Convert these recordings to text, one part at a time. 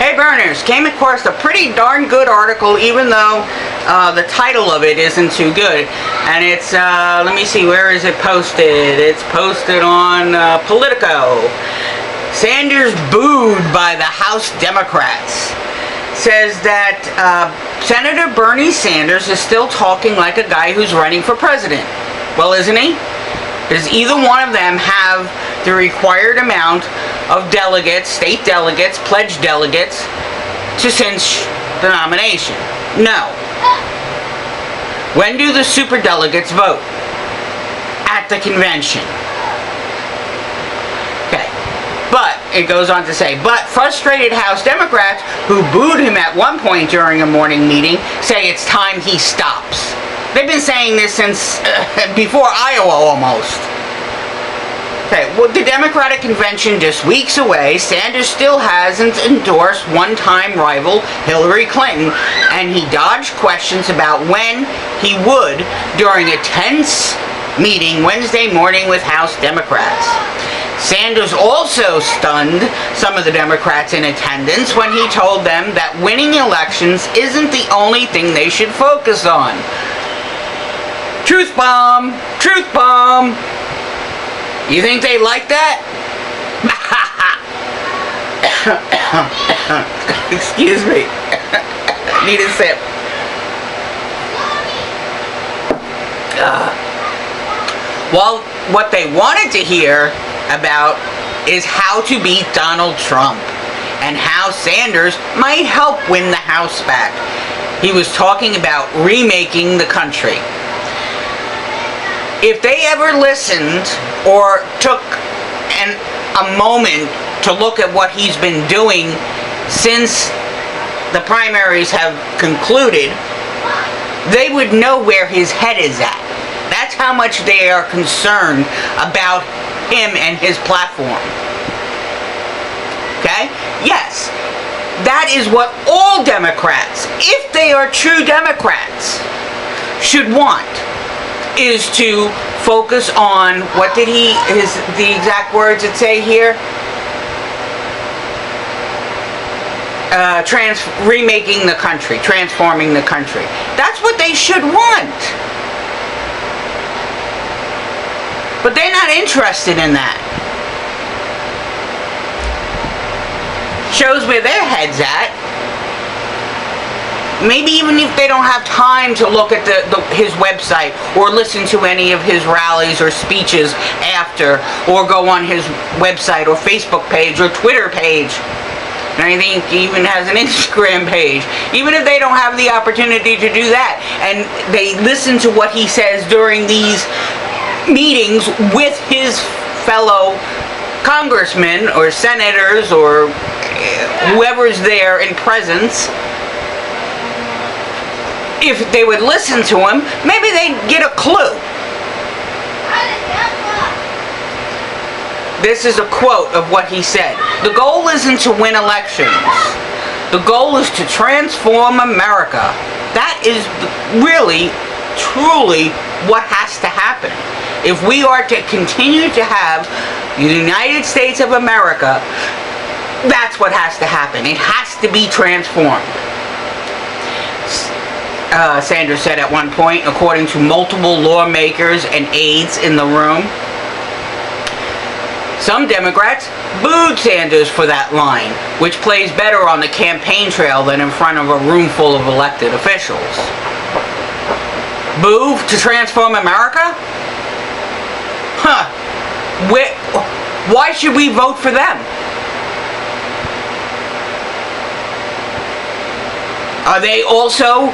Hey Burners, came across a pretty darn good article, even though the title of it isn't too good. And it's, let me see, where is it posted? It's posted on Politico. Sanders booed by the House Democrats. Says that Senator Bernie Sanders is still talking like a guy who's running for president. Well, isn't he? Does either one of them have the required amount of delegates, state delegates, pledged delegates, to cinch the nomination? No. When do the superdelegates vote? At the convention. Okay. But, it goes on to say, but frustrated House Democrats who booed him at one point during a morning meeting say it's time he stops. They've been saying this since before Iowa almost. Okay, well, the Democratic convention just weeks away. Sanders still hasn't endorsed one-time rival Hillary Clinton, and he dodged questions about when he would during a tense meeting Wednesday morning with House Democrats. Sanders also stunned some of the Democrats in attendance when he told them that winning elections isn't the only thing they should focus on. Truth bomb! Truth bomb! You think they like that? Excuse me. Need a sip. Well, what they wanted to hear about is how to beat Donald Trump and how Sanders might help win the House back. He was talking about remaking the country. If they ever listened or took a moment to look at what he's been doing since the primaries have concluded, they would know where his head is at. That's how much they are concerned about him and his platform. Okay? Yes, that is what all Democrats, if they are true Democrats, should want. Is to focus on, what did the exact words it say here? Remaking the country, transforming the country. That's what they should want. But they're not interested in that. Shows where their head's at. Maybe even if they don't have time to look at his website or listen to any of his rallies or speeches after, or go on his website or Facebook page or Twitter page. And I think he even has an Instagram page. Even if they don't have the opportunity to do that, and they listen to what he says during these meetings with his fellow congressmen or senators or whoever's there in presence, if they would listen to him, maybe they'd get a clue. This is a quote of what he said. The goal isn't to win elections. The goal is to transform America. That is really, truly what has to happen. If we are to continue to have the United States of America, that's what has to happen. It has to be transformed. Sanders said at one point, according to multiple lawmakers and aides in the room. Some Democrats booed Sanders for that line, which plays better on the campaign trail than in front of a room full of elected officials. Boo to transform America? Huh. Why should we vote for them? Are they also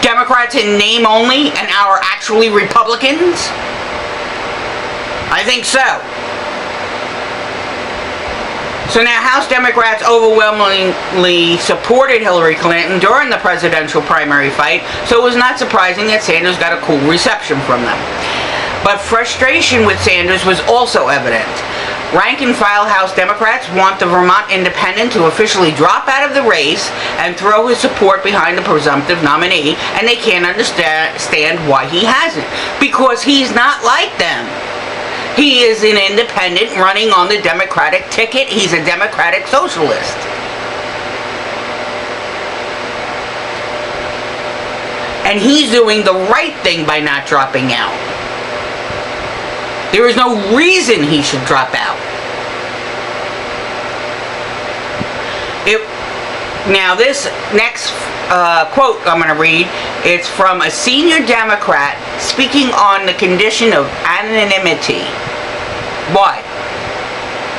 Democrats in name only and are actually Republicans? I think so. So now House Democrats overwhelmingly supported Hillary Clinton during the presidential primary fight, so it was not surprising that Sanders got a cool reception from them. But frustration with Sanders was also evident. Rank-and-file House Democrats want the Vermont Independent to officially drop out of the race and throw his support behind the presumptive nominee, and they can't understand why he hasn't. Because he's not like them. He is an independent running on the Democratic ticket. He's a Democratic socialist. And he's doing the right thing by not dropping out. There is no reason he should drop out. Now this next quote I'm going to read, it's from a senior Democrat speaking on the condition of anonymity. Why?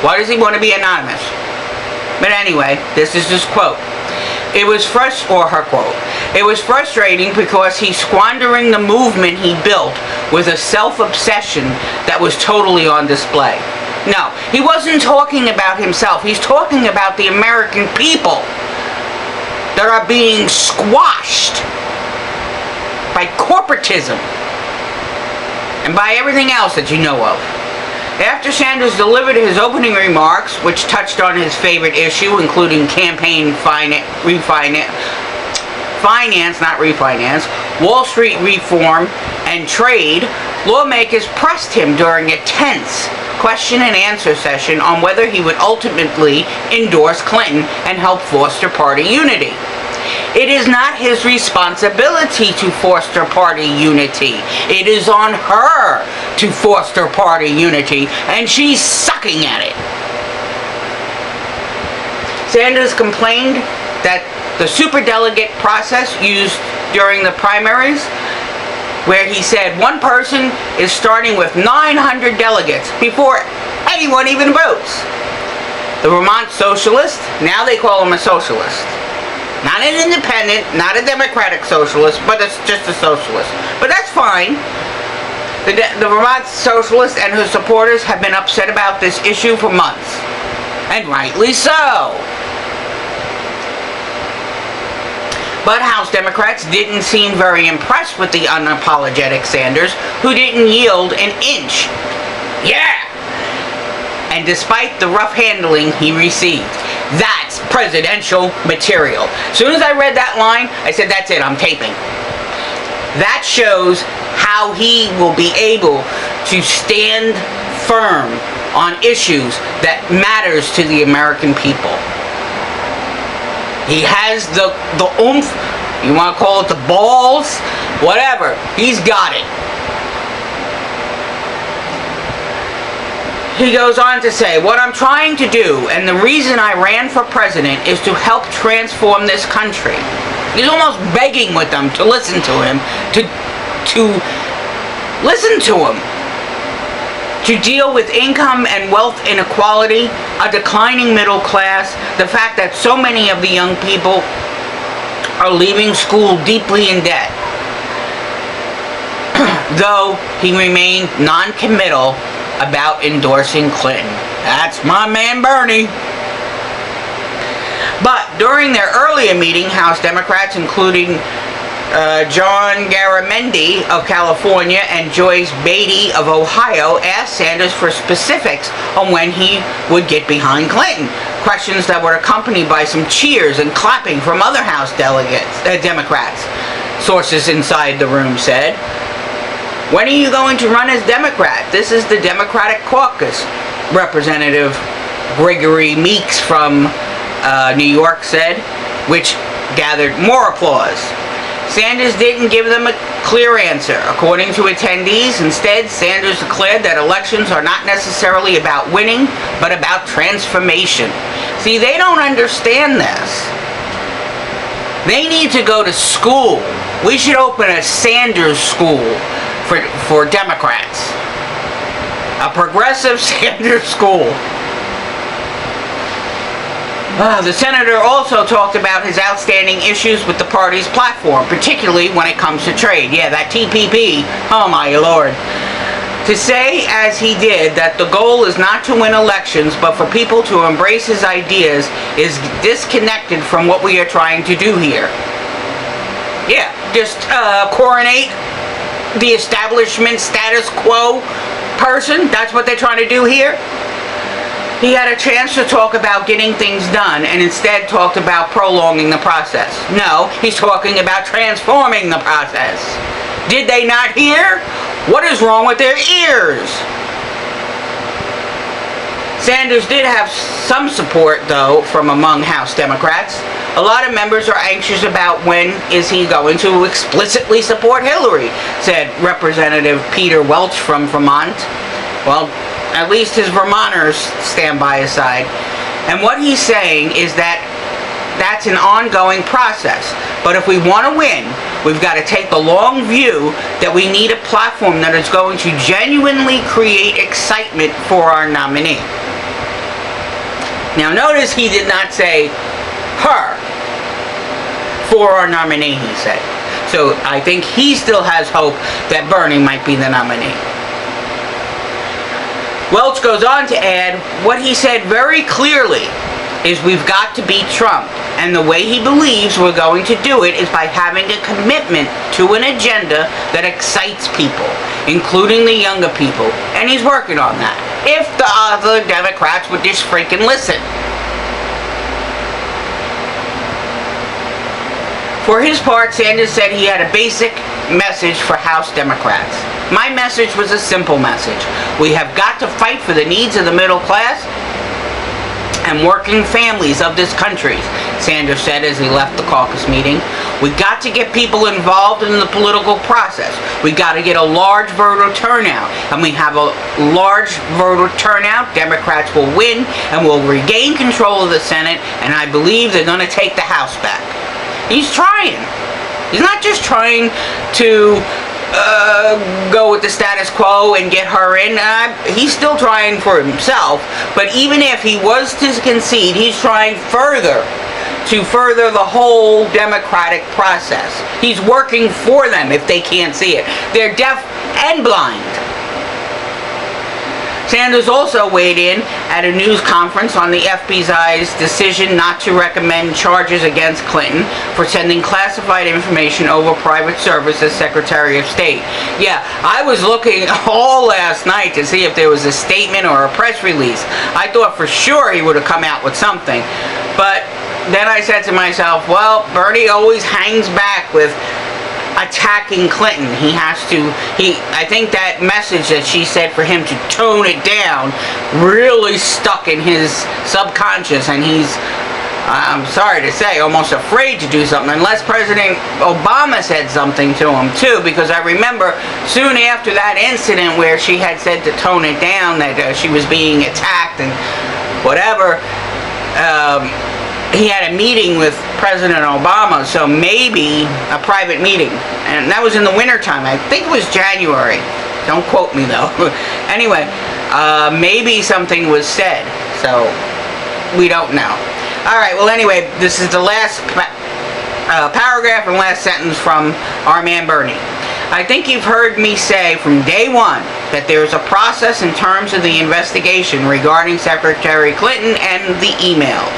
Why does he want to be anonymous? But anyway, this is his quote. It was her quote. It was frustrating because he's squandering the movement he built with a self-obsession that was totally on display. No, he wasn't talking about himself. He's talking about the American people that are being squashed by corporatism and by everything else that you know of. After Sanders delivered his opening remarks, which touched on his favorite issue, including campaign finance, not refinance, Wall Street reform, and trade, lawmakers pressed him during a tense question and answer session on whether he would ultimately endorse Clinton and help foster party unity. It is not his responsibility to foster party unity. It is on her to foster party unity, and she's sucking at it. Sanders complained that the superdelegate process used during the primaries, where he said one person is starting with 900 delegates before anyone even votes. The Vermont socialist, now they call him a socialist. Not an independent, not a democratic socialist, but it's just a socialist. But that's fine. The Vermont socialist and his supporters have been upset about this issue for months. And rightly so. But House Democrats didn't seem very impressed with the unapologetic Sanders, who didn't yield an inch. Yeah! And despite the rough handling he received. That's presidential material. As soon as I read that line, I said, that's it, I'm taping. That shows how he will be able to stand firm on issues that matters to the American people. He has the oomph, you want to call it the balls, whatever, he's got it. He goes on to say, what I'm trying to do, and the reason I ran for president, is to help transform this country. He's almost begging with them to listen to him, to listen to him. To deal with income and wealth inequality, a declining middle class, the fact that so many of the young people are leaving school deeply in debt. Though he remained non-committal about endorsing Clinton. That's my man Bernie. But during their earlier meeting, House Democrats, including John Garamendi of California and Joyce Beatty of Ohio, asked Sanders for specifics on when he would get behind Clinton. Questions that were accompanied by some cheers and clapping from other House Democrats. Sources inside the room said. When are you going to run as Democrat? This is the Democratic Caucus. Representative Gregory Meeks from New York said, which gathered more applause. Sanders didn't give them a clear answer. According to attendees, instead, Sanders declared that elections are not necessarily about winning, but about transformation. See, they don't understand this. They need to go to school. We should open a Sanders school for Democrats. A progressive Sanders school. The senator also talked about his outstanding issues with the party's platform, particularly when it comes to trade. Yeah, that TPP. Oh my Lord. To say, as he did, that the goal is not to win elections, but for people to embrace his ideas is disconnected from what we are trying to do here. Yeah, just coronate the establishment status quo person. That's what they're trying to do here. He had a chance to talk about getting things done and instead talked about prolonging the process. No, he's talking about transforming the process. Did they not hear? What is wrong with their ears? Sanders did have some support, though, from among House Democrats. A lot of members are anxious about when is he going to explicitly support Hillary, said Representative Peter Welch from Vermont. Well, at least his Vermonters stand by his side. And what he's saying is that that's an ongoing process. But if we want to win, we've got to take the long view that we need a platform that is going to genuinely create excitement for our nominee. Now notice he did not say her. For our nominee, he said. So I think he still has hope that Bernie might be the nominee. Welch goes on to add, what he said very clearly is we've got to beat Trump. And the way he believes we're going to do it is by having a commitment to an agenda that excites people, including the younger people. And he's working on that. If the other Democrats would just freaking listen. For his part, Sanders said he had a basic message for House Democrats. My message was a simple message. We have got to fight for the needs of the middle class and working families of this country, Sanders said as he left the caucus meeting. We got to get people involved in the political process. We got to get a large voter turnout. And we have a large voter turnout. Democrats will win and will regain control of the Senate, and I believe they're going to take the House back. He's trying. He's not just trying to go with the status quo and get her in. He's still trying for himself. But even if he was to concede, he's trying to further the whole democratic process. He's working for them if they can't see it. They're deaf and blind. Sanders also weighed in at a news conference on the FBI's decision not to recommend charges against Clinton for sending classified information over private service as Secretary of State. Yeah, I was looking all last night to see if there was a statement or a press release. I thought for sure he would have come out with something. But then I said to myself, well, Bernie always hangs back with attacking Clinton. I think that message that she said for him to tone it down really stuck in his subconscious, and he's, I'm sorry to say, almost afraid to do something unless President Obama said something to him too, because I remember soon after that incident where she had said to tone it down, that she was being attacked and whatever, he had a meeting with President Obama, so maybe a private meeting. And that was in the wintertime. I think it was January. Don't quote me, though. Anyway, maybe something was said. So, we don't know. Alright, well anyway, this is the last paragraph and last sentence from our man Bernie. I think you've heard me say from day one that there is a process in terms of the investigation regarding Secretary Clinton and the emails.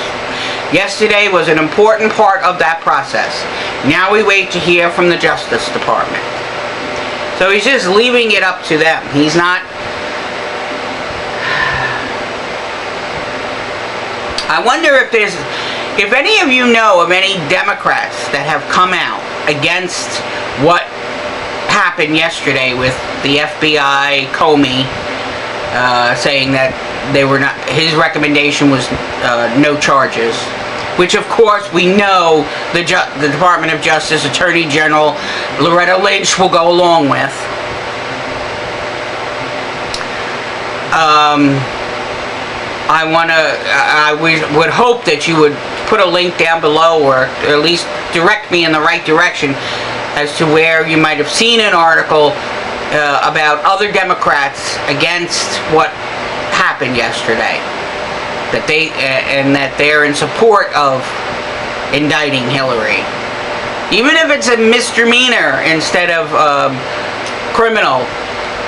Yesterday was an important part of that process. Now we wait to hear from the Justice Department. So he's just leaving it up to them. He's not... I wonder if any of you know of any Democrats that have come out against what happened yesterday with the FBI, Comey, saying that his recommendation was no charges. Which, of course, we know the Department of Justice Attorney General Loretta Lynch will go along with. I would hope that you would put a link down below, or at least direct me in the right direction as to where you might have seen an article about other Democrats against what happened yesterday. That they're in support of indicting Hillary, even if it's a misdemeanor instead of criminal,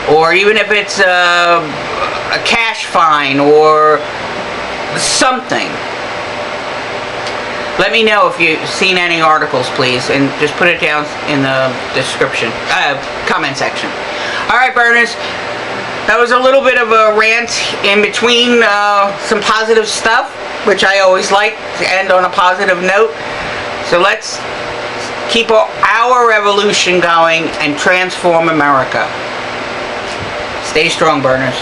or even if it's a cash fine or something. Let me know if you've seen any articles, please, and just put it down in the description, comment section. All right, burners. That was a little bit of a rant in between some positive stuff, which I always like to end on a positive note. So let's keep our revolution going and transform America. Stay strong, burners.